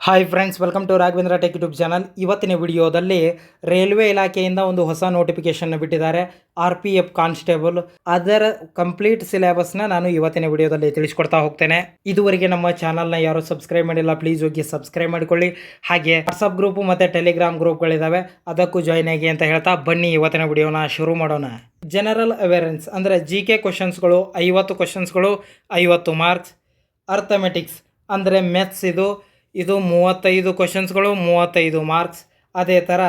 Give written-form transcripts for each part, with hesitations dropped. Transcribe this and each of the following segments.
Hi friends, welcome to Raghavendra tech YouTube channel. ಇವತ್ತಿನ ವಿಡಿಯೋದಲ್ಲಿ railway ಇಲಾಖೆಯಿಂದ ಒಂದು ಹೊಸ ನೋಟಿಫಿಕೇಶನ್ ಬಿಟ್ಟಿದ್ದಾರೆ. RPF ಕಾನ್ಸ್ಟೇಬಲ್ ಅದರ ಕಂಪ್ಲೀಟ್ ಸಿಲೆಬಸ್ನ ನಾನು ಇವತ್ತಿನ ವಿಡಿಯೋದಲ್ಲಿ ತಿಳಿಸ್ಕೊಡ್ತಾ ಹೋಗ್ತೇನೆ. ಇದುವರೆಗೆ ನಮ್ಮ ಚಾನಲ್ನ ಯಾರು ಸಬ್ಸ್ಕ್ರೈಬ್ ಮಾಡಿಲ್ಲ, ಪ್ಲೀಸ್ ಹೋಗಿ ಸಬ್ಸ್ಕ್ರೈಬ್ ಮಾಡಿಕೊಳ್ಳಿ. ಹಾಗೆ ವಾಟ್ಸಪ್ ಗ್ರೂಪ್ ಮತ್ತು ಟೆಲಿಗ್ರಾಮ್ ಗ್ರೂಪ್ಗಳಿದ್ದಾವೆ, ಅದಕ್ಕೂ ಜಾಯ್ನ್ ಆಗಿ ಅಂತ ಹೇಳ್ತಾ ಬನ್ನಿ ಇವತ್ತಿನ ವಿಡಿಯೋನ ಶುರು ಮಾಡೋಣ. ಜನರಲ್ ಅವೇರೆನ್ಸ್ ಅಂದರೆ GK ಕ್ವಶನ್ಸ್ಗಳು 50 ಕ್ವಶನ್ಸ್ಗಳು 50 ಮಾರ್ಕ್ಸ್. ಅರ್ಥಮೆಟಿಕ್ಸ್ ಅಂದರೆ ಮ್ಯಾಥ್ಸ್ ಇದು 35 ಕ್ವಶನ್ಸ್ಗಳು 35 ಮಾರ್ಕ್ಸ್. ಅದೇ ಥರ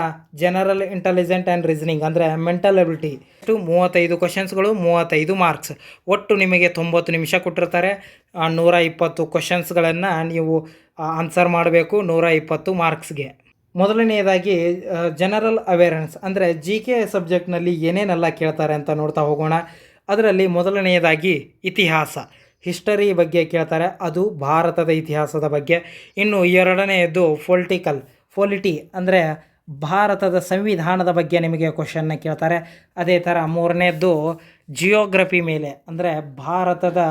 ಜನರಲ್ ಇಂಟೆಲಿಜೆಂಟ್ ಆ್ಯಂಡ್ ರೀಸನಿಂಗ್ ಅಂದರೆ ಮೆಂಟಲ್ ಎಬಿಲಿಟಿ 35 ಕ್ವಶನ್ಸ್ಗಳು 35 ಮಾರ್ಕ್ಸ್. ಒಟ್ಟು ನಿಮಗೆ 90 ನಿಮಿಷ ಕೊಟ್ಟಿರ್ತಾರೆ. 120 ಕ್ವಶನ್ಸ್ಗಳನ್ನು ನೀವು ಆನ್ಸರ್ ಮಾಡಬೇಕು 120 ಮಾರ್ಕ್ಸ್ಗೆ. ಮೊದಲನೆಯದಾಗಿ ಜನರಲ್ ಅವೇರೆನ್ಸ್ ಅಂದರೆ GK ಸಬ್ಜೆಕ್ಟ್ನಲ್ಲಿ ಏನೇನೆಲ್ಲ ಕೇಳ್ತಾರೆ ಅಂತ ನೋಡ್ತಾ ಹೋಗೋಣ. ಅದರಲ್ಲಿ ಮೊದಲನೆಯದಾಗಿ ಇತಿಹಾಸ, ಹಿಸ್ಟರಿ ಬಗ್ಗೆ ಕೇಳ್ತಾರೆ, ಅದು ಭಾರತದ ಇತಿಹಾಸದ ಬಗ್ಗೆ. ಇನ್ನು ಎರಡನೆಯದು ಪೊಲಿಟಿ ಅಂದರೆ ಭಾರತದ ಸಂವಿಧಾನದ ಬಗ್ಗೆ ನಿಮಗೆ ಕ್ವಶನ್ನ ಕೇಳ್ತಾರೆ. ಅದೇ ಥರ ಮೂರನೇದ್ದು ಜಿಯೋಗ್ರಫಿ ಮೇಲೆ ಅಂದರೆ ಭಾರತದ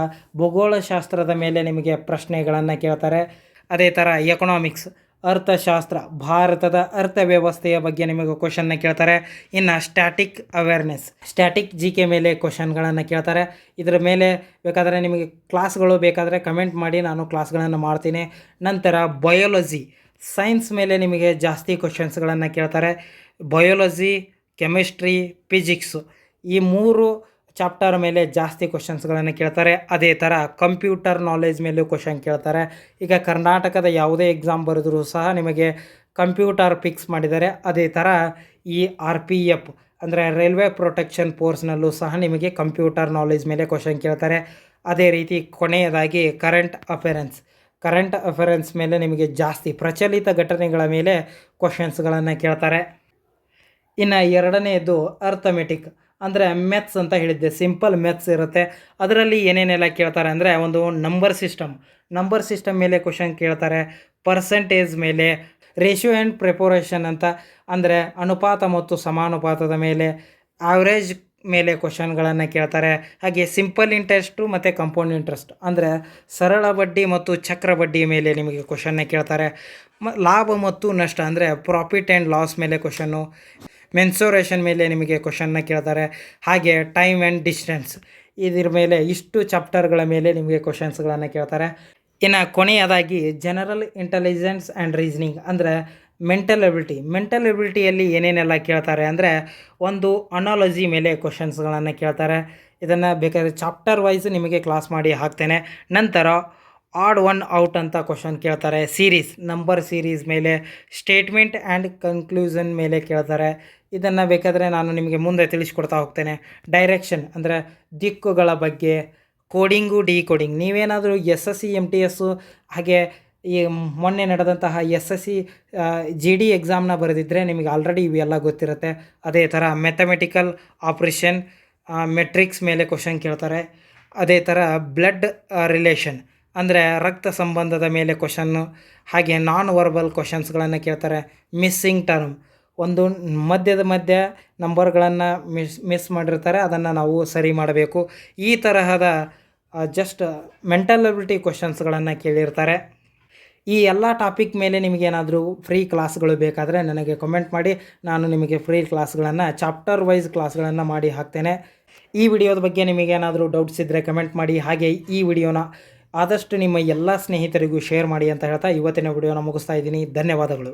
ಭೂಗೋಳಶಾಸ್ತ್ರದ ಮೇಲೆ ನಿಮಗೆ ಪ್ರಶ್ನೆಗಳನ್ನು ಕೇಳ್ತಾರೆ. ಅದೇ ಥರ ಎಕನಾಮಿಕ್ಸ್ ಅರ್ಥಶಾಸ್ತ್ರ, ಭಾರತದ ಅರ್ಥವ್ಯವಸ್ಥೆಯ ಬಗ್ಗೆ ನಿಮಗೆ ಕ್ವಶನ್ನ ಕೇಳ್ತಾರೆ. ಇನ್ನು ಸ್ಟ್ಯಾಟಿಕ್ GK ಮೇಲೆ ಕ್ವಶನ್ಗಳನ್ನು ಕೇಳ್ತಾರೆ. ಇದರ ಮೇಲೆ ಬೇಕಾದರೆ ನಿಮಗೆ ಕ್ಲಾಸ್ಗಳು ಬೇಕಾದರೆ ಕಮೆಂಟ್ ಮಾಡಿ, ನಾನು ಕ್ಲಾಸ್ಗಳನ್ನು ಮಾಡ್ತೀನಿ. ನಂತರ ಬಯೋಲಜಿ, ಸೈನ್ಸ್ ಮೇಲೆ ನಿಮಗೆ ಜಾಸ್ತಿ ಕ್ವಶನ್ಸ್ಗಳನ್ನು ಕೇಳ್ತಾರೆ. ಬಯೋಲಜಿ, ಕೆಮಿಸ್ಟ್ರಿ, ಫಿಸಿಕ್ಸು ಈ ಮೂರು ಚಾಪ್ಟರ್ ಮೇಲೆ ಜಾಸ್ತಿ ಕ್ವಶನ್ಸ್ಗಳನ್ನು ಕೇಳ್ತಾರೆ. ಅದೇ ಥರ ಕಂಪ್ಯೂಟರ್ ನಾಲೆಜ್ ಮೇಲೂ ಕ್ವಶನ್ ಕೇಳ್ತಾರೆ. ಈಗ ಕರ್ನಾಟಕದ ಯಾವುದೇ ಎಕ್ಸಾಮ್ ಬರೆದರೂ ಸಹ ನಿಮಗೆ ಕಂಪ್ಯೂಟರ್ ಫಿಕ್ಸ್ ಮಾಡಿದ್ದಾರೆ. ಅದೇ ಥರ ಈ RPF ಅಂದರೆ ರೈಲ್ವೆ ಪ್ರೊಟೆಕ್ಷನ್ ಫೋರ್ಸ್ನಲ್ಲೂ ಸಹ ನಿಮಗೆ ಕಂಪ್ಯೂಟರ್ ನಾಲೆಜ್ ಮೇಲೆ ಕ್ವಶನ್ ಕೇಳ್ತಾರೆ. ಅದೇ ರೀತಿ ಕೊನೆಯದಾಗಿ ಕರೆಂಟ್ ಅಫೇರೆನ್ಸ್ ಮೇಲೆ ನಿಮಗೆ ಜಾಸ್ತಿ ಪ್ರಚಲಿತ ಘಟನೆಗಳ ಮೇಲೆ ಕ್ವಶನ್ಸ್ಗಳನ್ನು ಕೇಳ್ತಾರೆ. ಇನ್ನು ಎರಡನೆಯದು ಅರ್ಥಮೆಟಿಕ್ ಅಂದರೆ ಮ್ಯಾಥ್ಸ್ ಅಂತ ಹೇಳಿದ್ದೆ, ಸಿಂಪಲ್ ಮ್ಯಾಥ್ಸ್ ಇರುತ್ತೆ. ಅದರಲ್ಲಿ ಏನೇನೆಲ್ಲ ಕೇಳ್ತಾರೆ ಅಂದರೆ ಒಂದು ನಂಬರ್ ಸಿಸ್ಟಮ್ ಮೇಲೆ ಕ್ವಶನ್ ಕೇಳ್ತಾರೆ. ಪರ್ಸೆಂಟೇಜ್ ಮೇಲೆ, ರೇಷಿಯೋ ಆ್ಯಂಡ್ ಪ್ರಿಪೋರೇಷನ್ ಅಂತ ಅಂದರೆ ಅನುಪಾತ ಮತ್ತು ಸಮಾನುಪಾತದ ಮೇಲೆ, ಆವ್ರೇಜ್ ಮೇಲೆ ಕ್ವಶನ್ಗಳನ್ನು ಕೇಳ್ತಾರೆ. ಹಾಗೆ ಸಿಂಪಲ್ ಇಂಟ್ರೆಸ್ಟು ಮತ್ತು ಕಂಪೌಂಡ್ ಇಂಟ್ರೆಸ್ಟ್ ಅಂದರೆ ಸರಳ ಬಡ್ಡಿ ಮತ್ತು ಚಕ್ರ ಬಡ್ಡಿ ಮೇಲೆ ನಿಮಗೆ ಕ್ವಶನ್ನ ಕೇಳ್ತಾರೆ. ಲಾಭ ಮತ್ತು ನಷ್ಟ ಅಂದರೆ ಪ್ರಾಫಿಟ್ ಆ್ಯಂಡ್ ಲಾಸ್ ಮೇಲೆ ಕ್ವಶನ್ನು, ಮೆನ್ಸುರೇಷನ್ ಮೇಲೆ ನಿಮಗೆ ಕ್ವಶನ್ನ ಕೇಳ್ತಾರೆ. ಹಾಗೆ ಟೈಮ್ ಆ್ಯಂಡ್ ಡಿಸ್ಟೆನ್ಸ್ ಇದರ ಮೇಲೆ ಇಷ್ಟು ಚಾಪ್ಟರ್ಗಳ ಮೇಲೆ ನಿಮಗೆ ಕ್ವಶನ್ಸ್ಗಳನ್ನು ಕೇಳ್ತಾರೆ. ಇನ್ನು ಕೊನೆಯದಾಗಿ ಜನರಲ್ ಇಂಟೆಲಿಜೆನ್ಸ್ ಆ್ಯಂಡ್ ರೀಸನಿಂಗ್ ಅಂದರೆ ಮೆಂಟಲ್ ಎಬಿಲಿಟಿಯಲ್ಲಿ ಏನೇನೆಲ್ಲ ಕೇಳ್ತಾರೆ ಅಂದರೆ ಒಂದು ಅನಾಲಜಿ ಮೇಲೆ ಕ್ವಶನ್ಸ್ಗಳನ್ನು ಕೇಳ್ತಾರೆ. ಇದನ್ನು ಬೇಕಾದರೆ ಚಾಪ್ಟರ್ ವೈಸ್ ನಿಮಗೆ ಕ್ಲಾಸ್ ಮಾಡಿ ಹಾಕ್ತೇನೆ. ನಂತರ ಆಡ್ ಒನ್ ಔಟ್ ಅಂತ ಕ್ವಶನ್ ಕೇಳ್ತಾರೆ. ನಂಬರ್ ಸೀರೀಸ್ ಮೇಲೆ, ಸ್ಟೇಟ್ಮೆಂಟ್ ಆ್ಯಂಡ್ ಕನ್ಕ್ಲೂಷನ್ ಮೇಲೆ ಕೇಳ್ತಾರೆ. ಇದನ್ನು ಬೇಕಾದರೆ ನಾನು ನಿಮಗೆ ಮುಂದೆ ತಿಳಿಸ್ಕೊಡ್ತಾ ಹೋಗ್ತೇನೆ. ಡೈರೆಕ್ಷನ್ ಅಂದರೆ ದಿಕ್ಕುಗಳ ಬಗ್ಗೆ, ಕೋಡಿಂಗು ಡಿಕೋಡಿಂಗ್. ನೀವೇನಾದರೂ SSC MTS ಹಾಗೆ ಈ ಮೊನ್ನೆ ನಡೆದಂತಹ SSC GD ಎಕ್ಸಾಮ್ನ ಬರೆದಿದ್ದರೆ ನಿಮಗೆ ಆಲ್ರೆಡಿ ಇವೆಲ್ಲ ಗೊತ್ತಿರುತ್ತೆ. ಅದೇ ಥರ ಮ್ಯಾಥಮೆಟಿಕಲ್ ಆಪ್ರೇಷನ್, ಮೆಟ್ರಿಕ್ಸ್ ಮೇಲೆ ಕ್ವಶನ್ ಕೇಳ್ತಾರೆ. ಅದೇ ಥರ ಬ್ಲಡ್ ರಿಲೇಷನ್ ಅಂದರೆ ರಕ್ತ ಸಂಬಂಧದ ಮೇಲೆ ಕ್ವಶನ್ನು. ಹಾಗೆ ನಾನ್ ವರ್ಬಲ್ ಕ್ವಶನ್ಸ್ಗಳನ್ನು ಕೇಳ್ತಾರೆ. ಮಿಸ್ಸಿಂಗ್ ಟರ್ಮ್, ಒಂದು ಮಧ್ಯ ನಂಬರ್ಗಳನ್ನು ಮಿಸ್ ಮಾಡಿರ್ತಾರೆ, ಅದನ್ನು ನಾವು ಸರಿ ಮಾಡಬೇಕು. ಈ ತರಹದ ಜಸ್ಟ್ ಮೆಂಟಲ್ ಎಬಿಲಿಟಿ ಕ್ವಶನ್ಸ್ಗಳನ್ನು ಕೇಳಿರ್ತಾರೆ. ಈ ಎಲ್ಲ ಟಾಪಿಕ್ ಮೇಲೆ ನಿಮಗೇನಾದರೂ ಫ್ರೀ ಕ್ಲಾಸ್ಗಳು ಬೇಕಾದರೆ ನನಗೆ ಕಮೆಂಟ್ ಮಾಡಿ, ನಾನು ನಿಮಗೆ ಫ್ರೀ ಕ್ಲಾಸ್ಗಳನ್ನು ಚಾಪ್ಟರ್ ವೈಸ್ ಕ್ಲಾಸ್ಗಳನ್ನು ಮಾಡಿ ಹಾಕ್ತೇನೆ. ಈ ವಿಡಿಯೋದ ಬಗ್ಗೆ ನಿಮಗೇನಾದರೂ ಡೌಟ್ಸ್ ಇದ್ದರೆ ಕಮೆಂಟ್ ಮಾಡಿ. ಹಾಗೆ ಈ ವಿಡಿಯೋನ ಆದಷ್ಟು ನಿಮ್ಮ ಎಲ್ಲ ಸ್ನೇಹಿತರಿಗೂ ಶೇರ್ ಮಾಡಿ ಅಂತ ಹೇಳ್ತಾ ಇವತ್ತಿನ ವಿಡಿಯೋನ ಮುಗಿಸ್ತಾ ಇದ್ದೀನಿ. ಧನ್ಯವಾದಗಳು.